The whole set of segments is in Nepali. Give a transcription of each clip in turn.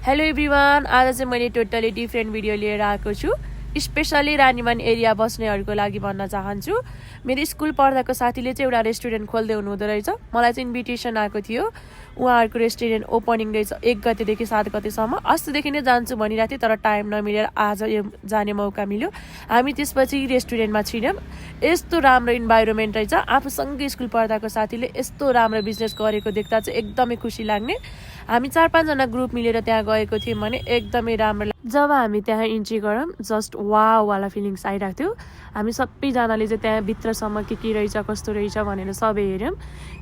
हेलो एभ्रिवान, आज चाहिँ मैले टोटली डिफ्रेन्ट भिडियो लिएर आएको छु। स्पेसली रानीमान एरिया बस्नेहरूको लागि भन्न चाहन्छु। मेरो स्कुल पढ्दाको साथीले चाहिँ एउटा रेस्टुरेन्ट खोल्दै हुनुहुँदो रहेछ। मलाई चाहिँ इन्भिटेसन आएको थियो। उहाँहरूको रेस्टुरेन्ट ओपनिङ रहेछ 1 गतेदेखि 7 गतेसम्म। अस्तिदेखि नै जान्छु भनिरहेको थिएँ, तर टाइम नमिलेर आज यो जाने मौका मिल्यो। हामी त्यसपछि रेस्टुरेन्टमा छिर्यौँ। यस्तो राम्रो इन्भाइरोमेन्ट रहेछ। आफूसँगै स्कुल पढ्दाको साथीले यस्तो राम्रो बिजनेस गरेको देख्दा चाहिँ एकदमै खुसी लाग्ने। हामी 4-5 जना ग्रुप मिलेर त्यहाँ गएको थियौँ भने एकदमै राम्रो। जब हामी त्यहाँ इन्ट्री गरौँ जस्ट वाउ वाला फिलिङ्स आइरहेको थियो। हामी सबैजनाले चाहिँ त्यहाँ भित्रसम्म के रहेछ कस्तो रहेछ भनेर सबै हेऱ्यौँ।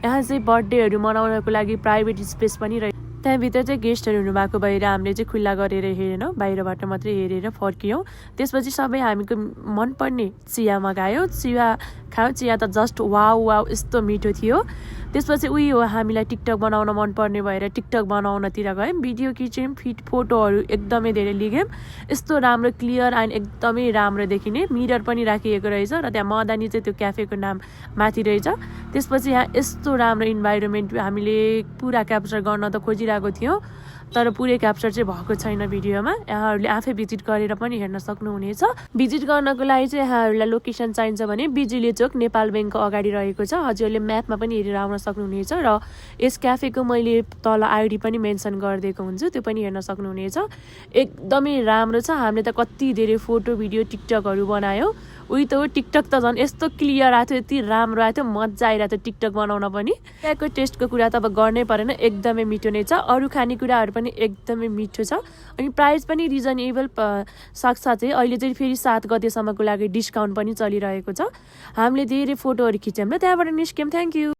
यहाँ चाहिँ बर्थडेहरू मनाउनको लागि प्राइभेट स्पेस पनि रहेछ। त्यहाँभित्र चाहिँ गेस्टहरू हुनुभएको भएर हामीले चाहिँ खुल्ला गरेर हेरेनौँ, बाहिरबाट मात्रै हेरेर फर्कियौँ। त्यसपछि सबै हामीको मनपर्ने चिया मगायो। चिया खायो। चिया त जस्ट वाउ वाउ यस्तो मिठो थियो। त्यसपछि हो हामीलाई टिकटक बनाउन मनपर्ने भएर टिकटक बनाउनतिर गयौँ। भिडियो खिच्यौँ, फोटोहरू एकदमै धेरै लिग्यौँ। यस्तो राम्रो क्लियर एन्ड एकदमै राम्रो देखिने मिरर पनि राखिएको रहेछ र त्यहाँ मदानी चाहिँ त्यो क्याफेको नाम माथि रहेछ। त्यसपछि यहाँ यस्तो राम्रो इन्भाइरोमेन्ट हामीले पुरा क्याप्चर गर्न त खोजिरहेको थियौँ, तर पुरै क्याप्चर चाहिँ भएको छैन भिडियोमा। यहाँहरूले आफै भिजिट गरेर पनि हेर्न सक्नुहुनेछ। भिजिट गर्नको लागि चाहिँ यहाँहरूलाई लोकेसन चाहिन्छ भने बिजुली चोक नेपाल ब्याङ्कको अगाडि रहेको छ। हजुरहरूले म्यापमा पनि हेरेर आउन सक्नुहुनेछ र यस क्याफेको मैले तल आइडी पनि मेन्सन गरिदिएको हुन्छु, त्यो पनि हेर्न सक्नुहुनेछ। एकदमै राम्रो छ। हामीले त कति धेरै फोटो भिडियो टिकटकहरू बनायौँ। त हो टिकटक त झन् यस्तो क्लियर आएको थियो, यति राम्रो आएको थियो, मजा आइरहेको थियो टिकटक बनाउन पनि। त्यहाँको टेस्टको कुरा त अब गर्नै परेन, एकदमै मिठो नै छ। अरू खानेकुराहरू पनि एकदमै मिठो छ अनि प्राइस पनि रिजनेबल साथसाथै अहिले चाहिँ फेरि 7 गतेसम्मको लागि डिस्काउन्ट पनि चलिरहेको छ। हामीले धेरै फोटोहरू खिच्यौँ र त्यहाँबाट निस्क्यौँ। Thank you.